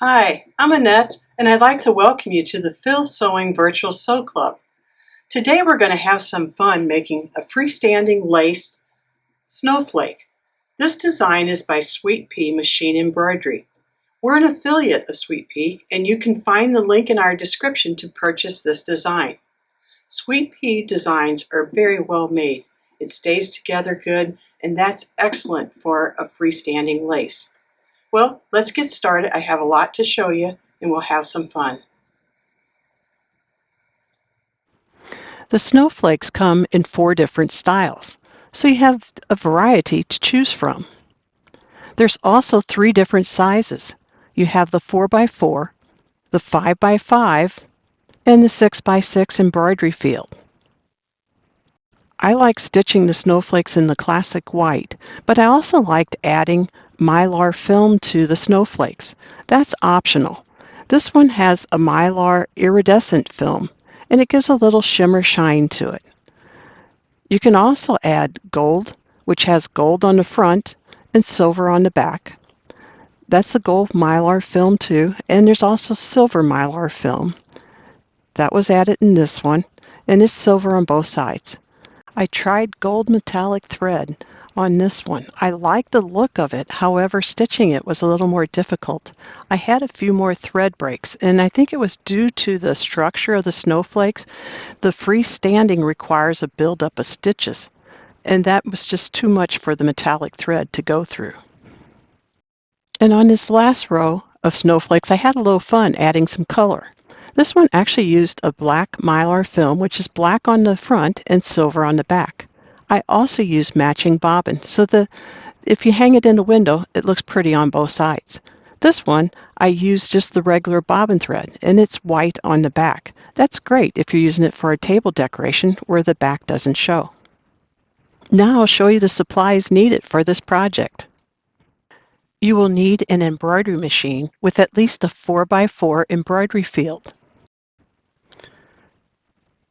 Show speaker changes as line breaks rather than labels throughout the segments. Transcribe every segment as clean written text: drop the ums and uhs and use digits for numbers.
Hi, I'm Annette, and I'd like to welcome you to the Phil Sewing Virtual Sew Club. Today we're going to have some fun making a freestanding lace snowflake. This design is by Sweet Pea Machine Embroidery. We're an affiliate of Sweet Pea, and you can find the link in our description to purchase this design. Sweet Pea designs are very well made. It stays together good, and that's excellent for a freestanding lace. Well, let's get started. I have a lot to show you, and we'll have some fun.
The snowflakes come in 4 different styles, so you have a variety to choose from. There's also 3 different sizes. You have the 4x4, the 5x5, and the 6x6 embroidery field. I like stitching the snowflakes in the classic white, but I also liked adding Mylar film to the snowflakes. That's optional. This one has a Mylar iridescent film, and it gives a little shimmer shine to it. You can also add gold, which has gold on the front and silver on the back. That's the gold Mylar film too, and there's also silver Mylar film. That was added in this one, and it's silver on both sides. I tried gold metallic thread on this one. I like the look of it, however stitching it was a little more difficult. I had a few more thread breaks, and I think it was due to the structure of the snowflakes. The freestanding requires a buildup of stitches, and that was just too much for the metallic thread to go through. And on this last row of snowflakes, I had a little fun adding some color. This one actually used a black Mylar film, which is black on the front and silver on the back. I also used matching bobbin, so if you hang it in the window, it looks pretty on both sides. This one, I used just the regular bobbin thread, and it's white on the back. That's great if you're using it for a table decoration where the back doesn't show. Now I'll show you the supplies needed for this project. You will need an embroidery machine with at least a 4x4 embroidery field.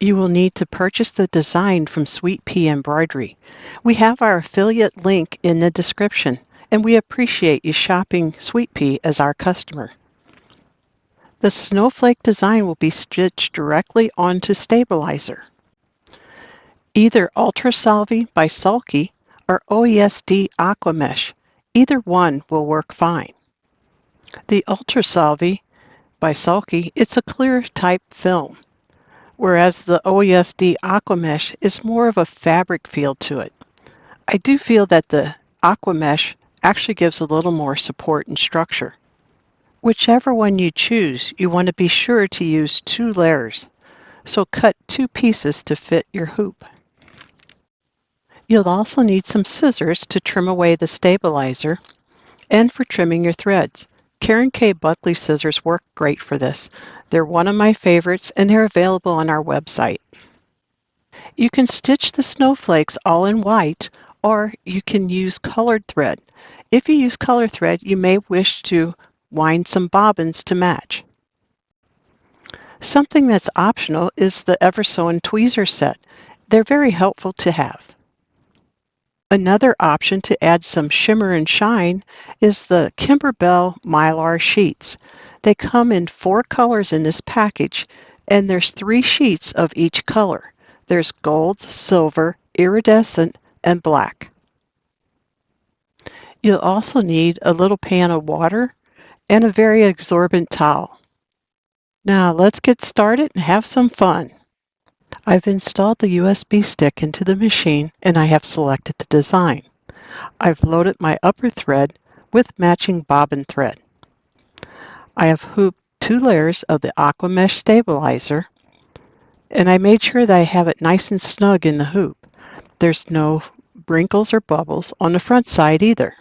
You will need to purchase the design from Sweet Pea Embroidery. We have our affiliate link in the description, and we appreciate you shopping Sweet Pea as our customer. The snowflake design will be stitched directly onto stabilizer. Either Ultra Salvi by Sulky or OESD Aqua Mesh. Either one will work fine. The Ultra Salvi by Sulky, it's a clear type film, whereas the OESD Aqua Mesh is more of a fabric feel to it. I do feel that the Aqua Mesh actually gives a little more support and structure. Whichever one you choose, you want to be sure to use 2 layers, so cut 2 pieces to fit your hoop. You'll also need some scissors to trim away the stabilizer and for trimming your threads. Karen K. Buckley scissors work great for this. They're one of my favorites, and they're available on our website. You can stitch the snowflakes all in white, or you can use colored thread. If you use color thread, you may wish to wind some bobbins to match. Something that's optional is the Eversewn tweezer set. They're very helpful to have. Another option to add some shimmer and shine is the Kimberbell Mylar sheets. They come in 4 colors in this package, and there's 3 sheets of each color. There's gold, silver, iridescent, and black. You'll also need a little pan of water and a very absorbent towel. Now let's get started and have some fun. I've installed the USB stick into the machine, and I have selected the design. I've loaded my upper thread with matching bobbin thread. I have hooped 2 layers of the Aqua Mesh stabilizer, and I made sure that I have it nice and snug in the hoop. There's no wrinkles or bubbles on the front side either.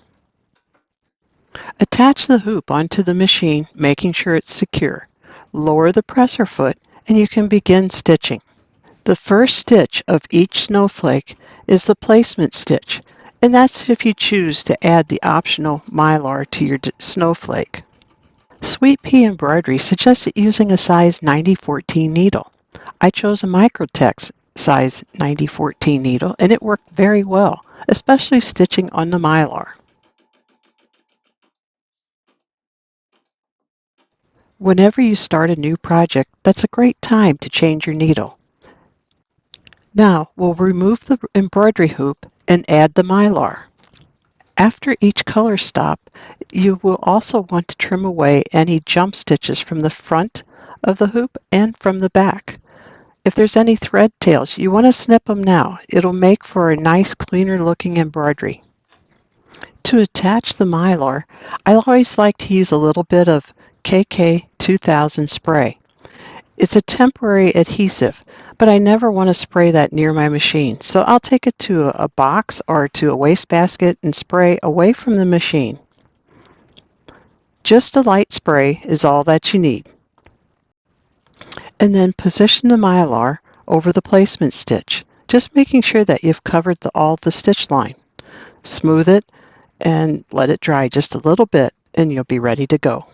Attach the hoop onto the machine, making sure it's secure. Lower the presser foot, and you can begin stitching. The first stitch of each snowflake is the placement stitch, and that's if you choose to add the optional Mylar to your snowflake. Sweet Pea Embroidery suggested using a size 90-14 needle. I chose a Microtex size 90-14 needle, and it worked very well, especially stitching on the Mylar. Whenever you start a new project, that's a great time to change your needle. Now we'll remove the embroidery hoop and add the Mylar. After each color stop, you will also want to trim away any jump stitches from the front of the hoop and from the back. If there's any thread tails, you want to snip them now. It'll make for a nice, cleaner looking embroidery. To attach the Mylar, I always like to use a little bit of KK 2000 spray. It's a temporary adhesive, but I never want to spray that near my machine, so I'll take it to a box or to a wastebasket and spray away from the machine. Just a light spray is all that you need. And then position the Mylar over the placement stitch, just making sure that you've covered all the stitch line. Smooth it and let it dry just a little bit and you'll be ready to go.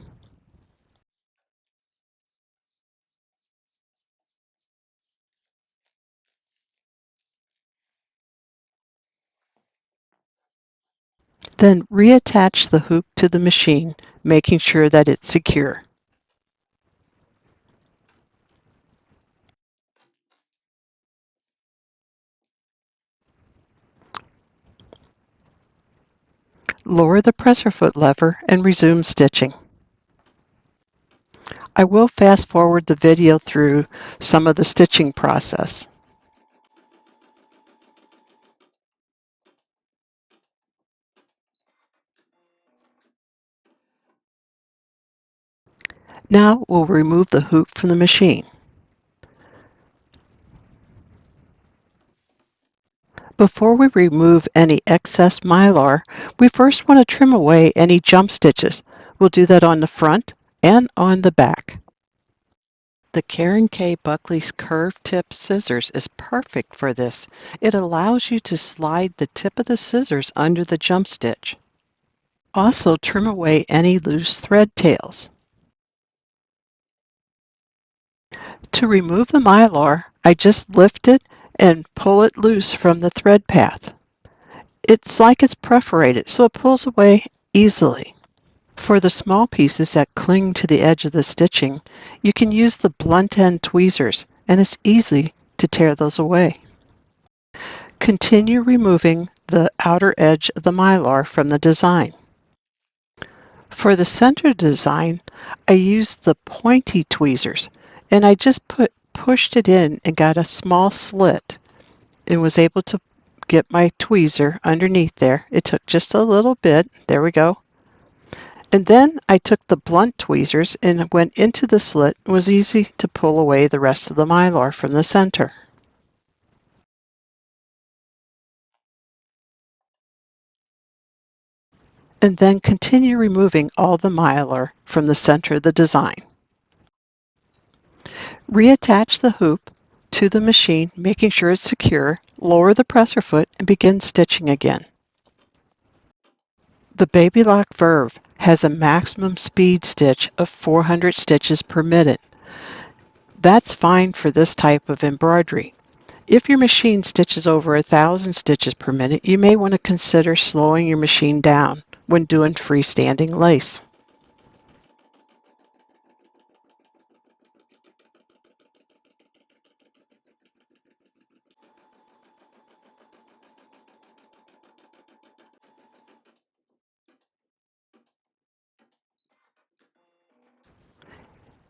Then reattach the hoop to the machine, making sure that it's secure. Lower the presser foot lever and resume stitching. I will fast forward the video through some of the stitching process. Now we'll remove the hoop from the machine. Before we remove any excess Mylar, we first want to trim away any jump stitches. We'll do that on the front and on the back. The Karen K. Buckley's curved tip scissors is perfect for this. It allows you to slide the tip of the scissors under the jump stitch. Also trim away any loose thread tails. To remove the Mylar, I just lift it and pull it loose from the thread path. It's like it's perforated, so it pulls away easily. For the small pieces that cling to the edge of the stitching, you can use the blunt end tweezers, and it's easy to tear those away. Continue removing the outer edge of the Mylar from the design. For the center design, I used the pointy tweezers, and I just pushed it in and got a small slit and was able to get my tweezer underneath there. It took just a little bit. There we go. And then I took the blunt tweezers and went into the slit. It was easy to pull away the rest of the Mylar from the center. And then continue removing all the Mylar from the center of the design. Reattach the hoop to the machine, making sure it's secure, lower the presser foot, and begin stitching again. The Baby Lock Verve has a maximum speed stitch of 400 stitches per minute. That's fine for this type of embroidery. If your machine stitches over 1,000 stitches per minute, you may want to consider slowing your machine down when doing freestanding lace.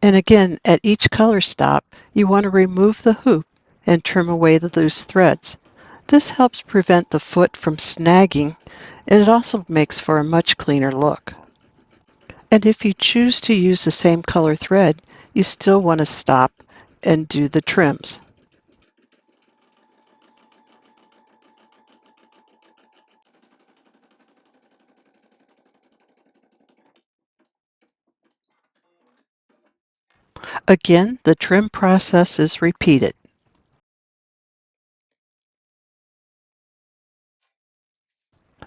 And again, at each color stop, you want to remove the hoop and trim away the loose threads. This helps prevent the foot from snagging, and it also makes for a much cleaner look. And if you choose to use the same color thread, you still want to stop and do the trims. Again, the trim process is repeated.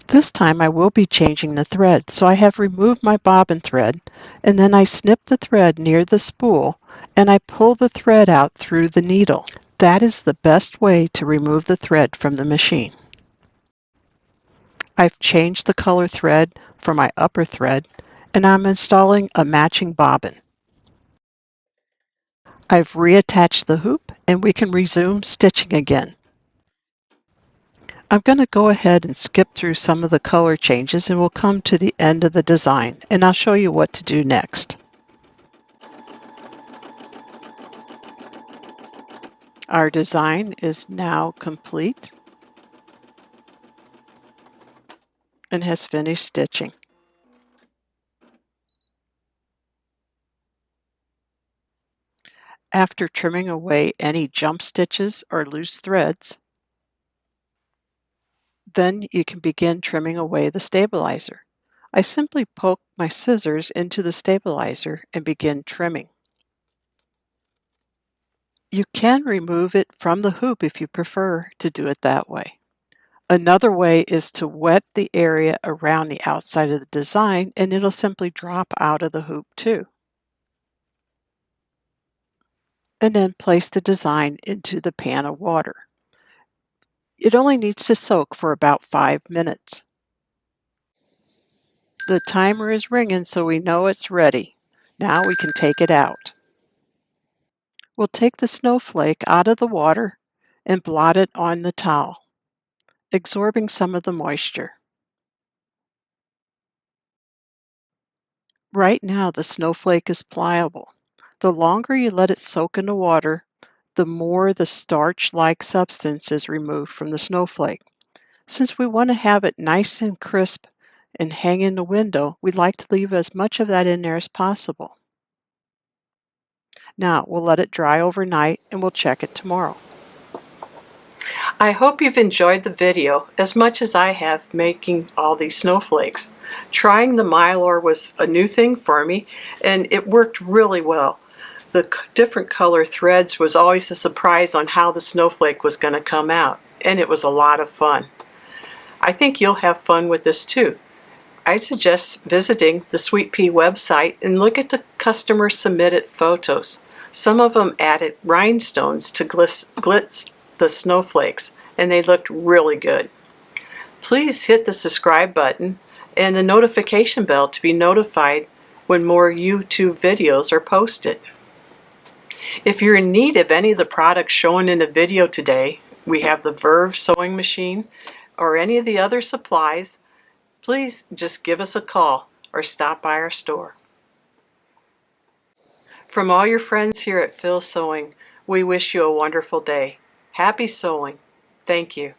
This time I will be changing the thread, so I have removed my bobbin thread, and then I snip the thread near the spool, and I pull the thread out through the needle. That is the best way to remove the thread from the machine. I've changed the color thread for my upper thread, and I'm installing a matching bobbin. I've reattached the hoop and we can resume stitching again. I'm going to go ahead and skip through some of the color changes and we'll come to the end of the design and I'll show you what to do next. Our design is now complete and has finished stitching. After trimming away any jump stitches or loose threads, then you can begin trimming away the stabilizer. I simply poke my scissors into the stabilizer and begin trimming. You can remove it from the hoop if you prefer to do it that way. Another way is to wet the area around the outside of the design and it'll simply drop out of the hoop too. And then place the design into the pan of water. It only needs to soak for about 5 minutes. The timer is ringing so we know it's ready. Now we can take it out. We'll take the snowflake out of the water and blot it on the towel, absorbing some of the moisture. Right now the snowflake is pliable. The longer you let it soak in the water, the more the starch-like substance is removed from the snowflake. Since we want to have it nice and crisp and hang in the window, we'd like to leave as much of that in there as possible. Now we'll let it dry overnight and we'll check it tomorrow.
I hope you've enjoyed the video as much as I have making all these snowflakes. Trying the Mylar was a new thing for me and it worked really well. The different color threads was always a surprise on how the snowflake was going to come out, and it was a lot of fun. I think you'll have fun with this too. I suggest visiting the Sweet Pea website and look at the customer submitted photos. Some of them added rhinestones to glitz the snowflakes, and they looked really good. Please hit the subscribe button and the notification bell to be notified when more YouTube videos are posted. If you're in need of any of the products shown in the video today, we have the Verve sewing machine or any of the other supplies, please just give us a call or stop by our store. From all your friends here at Phil Sewing, we wish you a wonderful day. Happy sewing. Thank you.